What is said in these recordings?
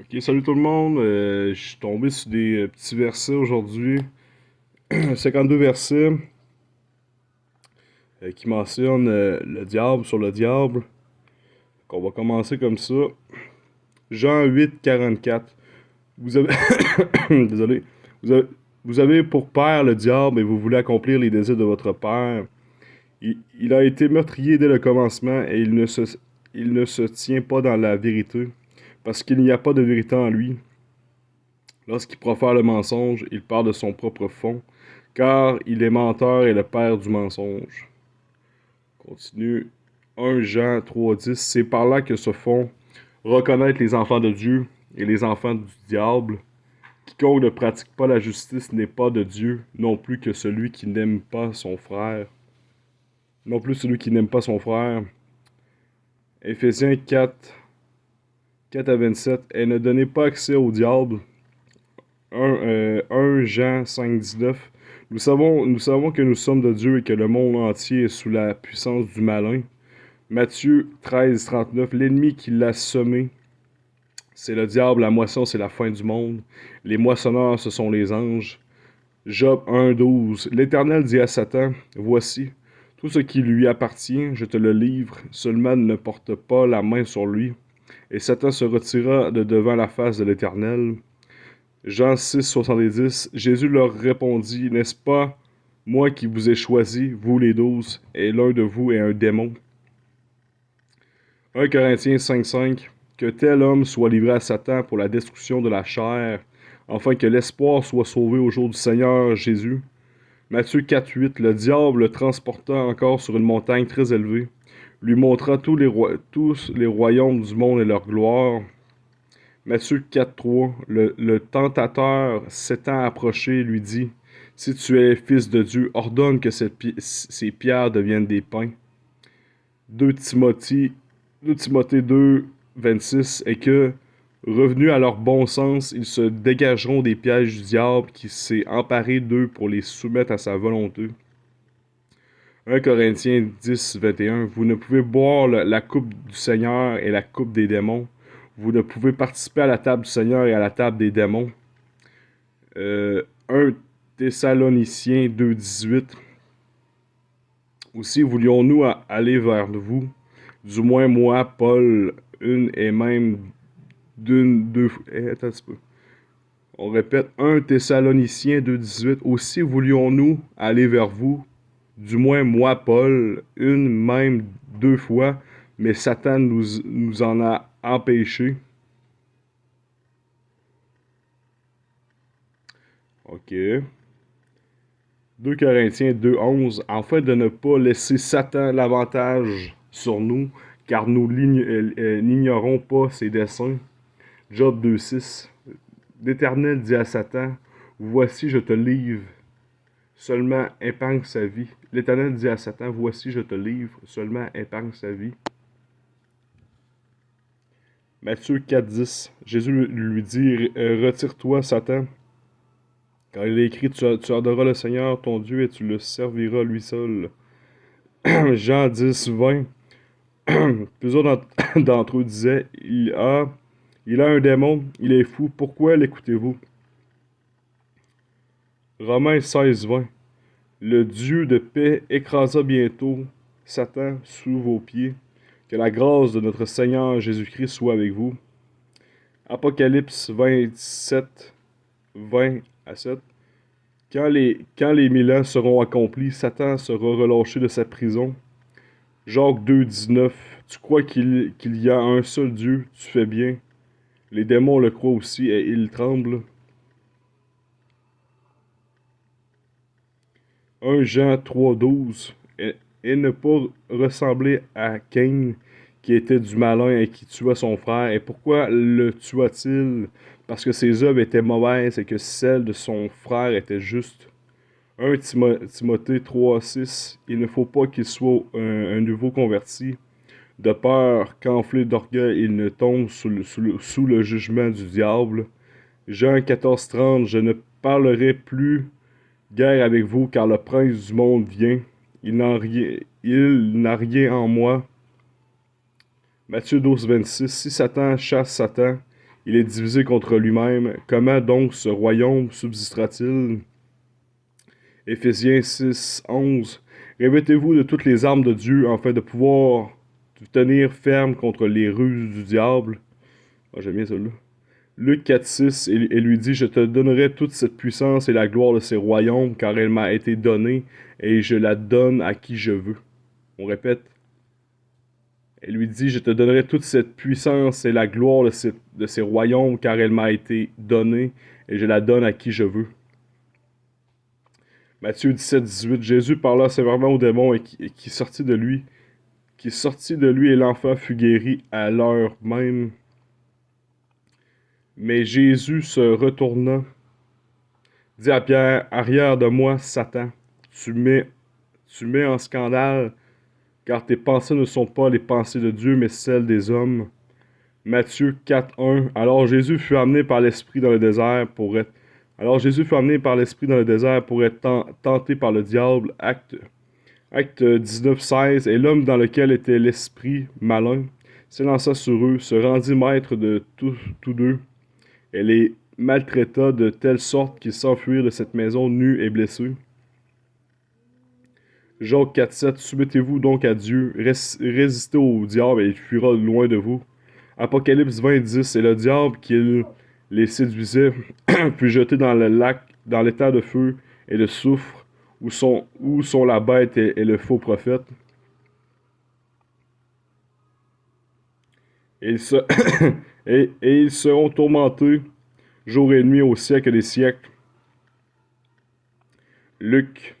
Ok, salut tout le monde. Je suis tombé sur des petits versets aujourd'hui. 52 versets qui mentionnent le diable sur le diable. On va commencer comme ça. Jean 8, 44. Vous avez... Désolé. Vous avez... vous avez pour père le diable et vous voulez accomplir les désirs de votre père. Il a été meurtrier dès le commencement et il ne se tient pas dans la vérité parce qu'il n'y a pas de vérité en lui. Lorsqu'il profère le mensonge, il part de son propre fond, car il est menteur et le père du mensonge. Continue. 1 Jean 3,10. C'est par là que se font reconnaître les enfants de Dieu et les enfants du diable. Quiconque ne pratique pas la justice n'est pas de Dieu, non plus que celui qui n'aime pas son frère. Non plus celui qui n'aime pas son frère. Éphésiens 4, 4 à 27. Et ne donnez pas accès au diable. 1 Jean 5, 19. Nous savons que nous sommes de Dieu et que le monde entier est sous la puissance du malin. Matthieu 13, 39. L'ennemi qui l'a semé, c'est le diable. La moisson, c'est la fin du monde. Les moissonneurs, ce sont les anges. Job 1, 12. L'Éternel dit à Satan, voici, tout ce qui lui appartient, je te le livre. Seulement ne porte pas la main sur lui. Et Satan se retira de devant la face de l'Éternel. Jean 6, 70, Jésus leur répondit, n'est-ce pas moi qui vous ai choisi, vous les 12, et l'un de vous est un démon? 1 Corinthiens 5, 5, que tel homme soit livré à Satan pour la destruction de la chair, afin que l'espoir soit sauvé au jour du Seigneur Jésus. Matthieu 4, 8, le diable le transporta encore sur une montagne très élevée, lui montra tous les royaumes du monde et leur gloire. Matthieu 4, 3, le tentateur s'étant approché lui dit, si tu es fils de Dieu, ordonne que ces pierres deviennent des pains. 2 Timothée 2, 26, et que, revenus à leur bon sens, ils se dégageront des pièges du diable qui s'est emparé d'eux pour les soumettre à sa volonté. 1 Corinthiens 10, 21, vous ne pouvez boire la coupe du Seigneur et la coupe des démons. Vous ne pouvez participer à la table du Seigneur et à la table des démons. 1 Thessaloniciens 2, 18. Aussi voulions-nous aller vers vous, du moins moi, Paul, une et même deux fois. Attends un petit peu. On répète 1 Thessaloniciens 2, 18. Aussi voulions-nous aller vers vous, du moins moi, Paul, une même deux fois, mais Satan nous en a empêchés. OK. 2 Corinthiens 2, 11. Afin de ne pas laisser Satan l'avantage sur nous, car nous n'ignorons pas ses desseins. Job 2, 6. L'Éternel dit à Satan, voici je te livre, seulement épargne sa vie. L'Éternel dit à Satan, voici je te livre, seulement épargne sa vie. Matthieu 4, 10. Jésus lui dit, retire-toi, Satan, car il est écrit, tu adoreras le Seigneur ton Dieu et tu le serviras lui seul. Jean 10, 20. Plusieurs d'entre eux disaient, il a un démon, il est fou, pourquoi l'écoutez-vous? Romains 16, 20. Le Dieu de paix écrasa bientôt Satan sous vos pieds. Que la grâce de notre Seigneur Jésus-Christ soit avec vous. Apocalypse 27, 20 à 7. Quand les 1000 ans seront accomplis, Satan sera relâché de sa prison. Jacques 2, 19. Tu crois qu'il y a un seul Dieu, tu fais bien. Les démons le croient aussi et ils tremblent. 1 Jean 3, 12. Et ne pas ressembler à Caïn, qui était du malin et qui tua son frère. Et pourquoi le tua-t-il? Parce que ses œuvres étaient mauvaises et que celles de son frère étaient justes. 1 Timothée 3, 6. Il ne faut pas qu'il soit un nouveau converti, de peur qu'enflé d'orgueil, il ne tombe sous le jugement du diable. Jean 14, 30. Je ne parlerai plus guerre avec vous, car le prince du monde vient. Il n'a rien en moi. Matthieu 12, 26. Si Satan chasse Satan, il est divisé contre lui-même. Comment donc ce royaume subsistera-t-il? Éphésiens 6, 11. Revêtez-vous de toutes les armes de Dieu afin de pouvoir tenir ferme contre les ruses du diable. Ah, j'aime bien celle-là. Luc 4, 6, et lui dit, je te donnerai toute cette puissance et la gloire de ces royaumes, car elle m'a été donnée, et je la donne à qui je veux. On répète. Elle lui dit, je te donnerai toute cette puissance et la gloire de ces royaumes, car elle m'a été donnée, et je la donne à qui je veux. Matthieu 17, 18, Jésus parla sévèrement au démon et qui sortit de lui. Qui sortit de lui et l'enfant fut guéri à l'heure même. Mais Jésus se retourna, dit à Pierre, arrière de moi, Satan, tu mets en scandale, car tes pensées ne sont pas les pensées de Dieu, mais celles des hommes. Matthieu 4, 1. Alors Jésus fut amené par l'Esprit dans le désert pour être tenté par le diable. Acte 19, 16. Et l'homme dans lequel était l'esprit malin s'élança sur eux, se rendit maître de tous deux, et les maltraita de telle sorte qu'ils s'enfuirent de cette maison nus et blessés. Jacques 4, 7. Soumettez-vous donc à Dieu, résistez au diable et il fuira loin de vous. Apocalypse 20, 10. Et le diable qui les séduisait fut jeté dans le lac, dans l'étang de feu et de soufre, où sont la bête et le faux prophète. Et ils seront tourmentés jour et nuit au siècle des siècles. Luc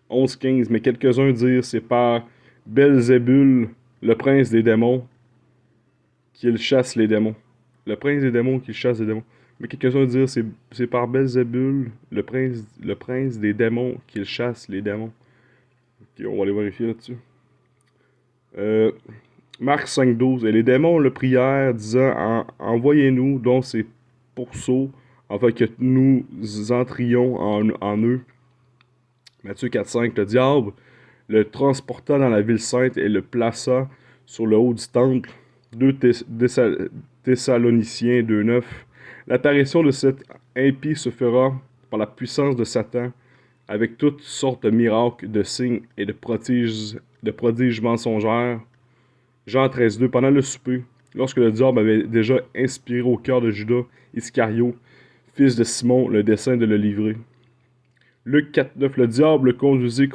11, 15. Mais quelques-uns dirent, c'est par Belzébul, le prince des démons, qu'il chasse les démons. Le prince des démons qui chasse les démons. Mais quelques-uns dirent, c'est par Belzébul, le prince des démons, qu'il chasse les démons. Ok, on va aller vérifier là-dessus. Marc 5, 12. Et les démons le prièrent, disant, envoyez-nous donc ces pourceaux, afin que nous entrions en eux. Matthieu 4, 5. Le diable le transporta dans la ville sainte et le plaça sur le haut du temple. 2 Thessaloniciens 2, 9. L'apparition de cet impie se fera par la puissance de Satan, avec toutes sortes de miracles, de signes et de prodiges mensongères. Jean 13, 2. Pendant le souper, lorsque le diable avait déjà inspiré au cœur de Judas Iscario, fils de Simon, le dessein de le livrer. Luc 4, 9. Le diable le conduisit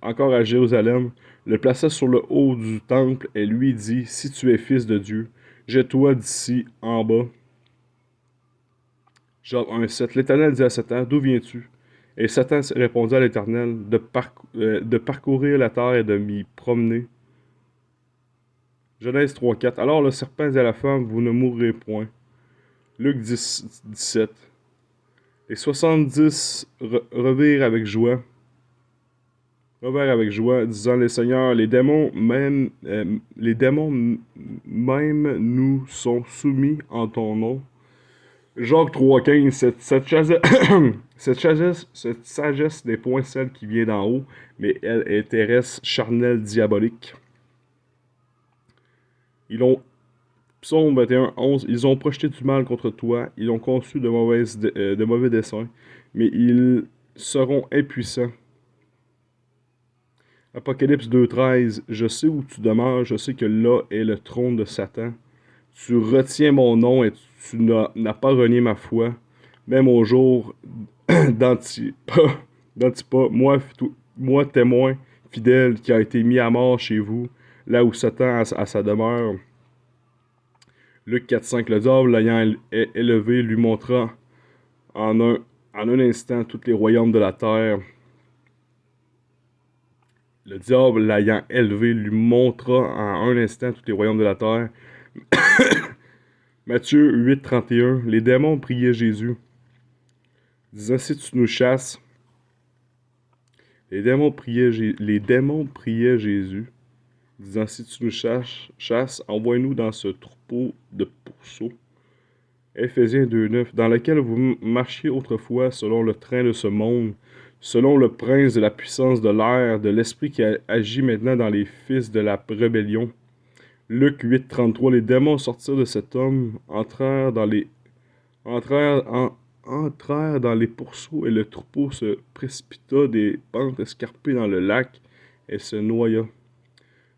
encore à Jérusalem, le plaça sur le haut du temple et lui dit, si tu es fils de Dieu, jette-toi d'ici en bas. Job 1, 7. L'Éternel dit à Satan, d'où viens-tu? Et Satan répondit à l'Éternel, de parcourir la terre et de m'y promener. Genèse 3, 4. Alors le serpent dit à la femme, vous ne mourrez point. Luc 10, 17. Les 70 revirent avec joie, disant les seigneurs, les démons même nous sont soumis en ton nom. Jacques 3, 15. Cette sagesse n'est point celle qui vient d'en haut, mais elle est terrestre, charnelle, diabolique. Psaume 21, 11. Ils ont projeté du mal contre toi, ils ont conçu de mauvais desseins, mais ils seront impuissants. Apocalypse 2, 13. Je sais où tu demeures, je sais que là est le trône de Satan. Tu retiens mon nom et tu n'as pas renié ma foi, même au jour d'Antipas, moi témoin fidèle qui a été mis à mort chez vous, là où Satan a sa demeure. Luc 4, 5. Le diable, l'ayant élevé, lui montra en un instant tous les royaumes de la terre. Le diable, l'ayant élevé, lui montra en un instant tous les royaumes de la terre. Matthieu 8, 31. Les démons priaient Jésus, disant, si tu nous chasses. Les démons priaient Jésus, disant, si tu nous chasses, envoie-nous dans ce troupeau de pourceaux. Éphésiens 2, 9. Dans lequel vous marchiez autrefois selon le train de ce monde, selon le prince de la puissance de l'air, de l'esprit qui agit maintenant dans les fils de la rébellion. Luc 8, 33. Les démons sortirent de cet homme, entrèrent dans les entrèrent dans les pourceaux et le troupeau se précipita des pentes escarpées dans le lac et se noya.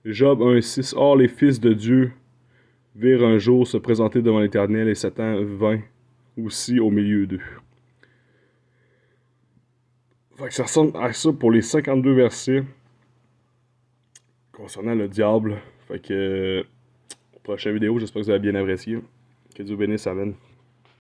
Job 1,6. Or, les fils de Dieu virent un jour se présenter devant l'Éternel et Satan vint aussi au milieu d'eux. Fait que ça ressemble à ça pour les 52 versets concernant le diable. Fait que, prochaine vidéo, j'espère que vous avez bien apprécié. Que Dieu bénisse, amen.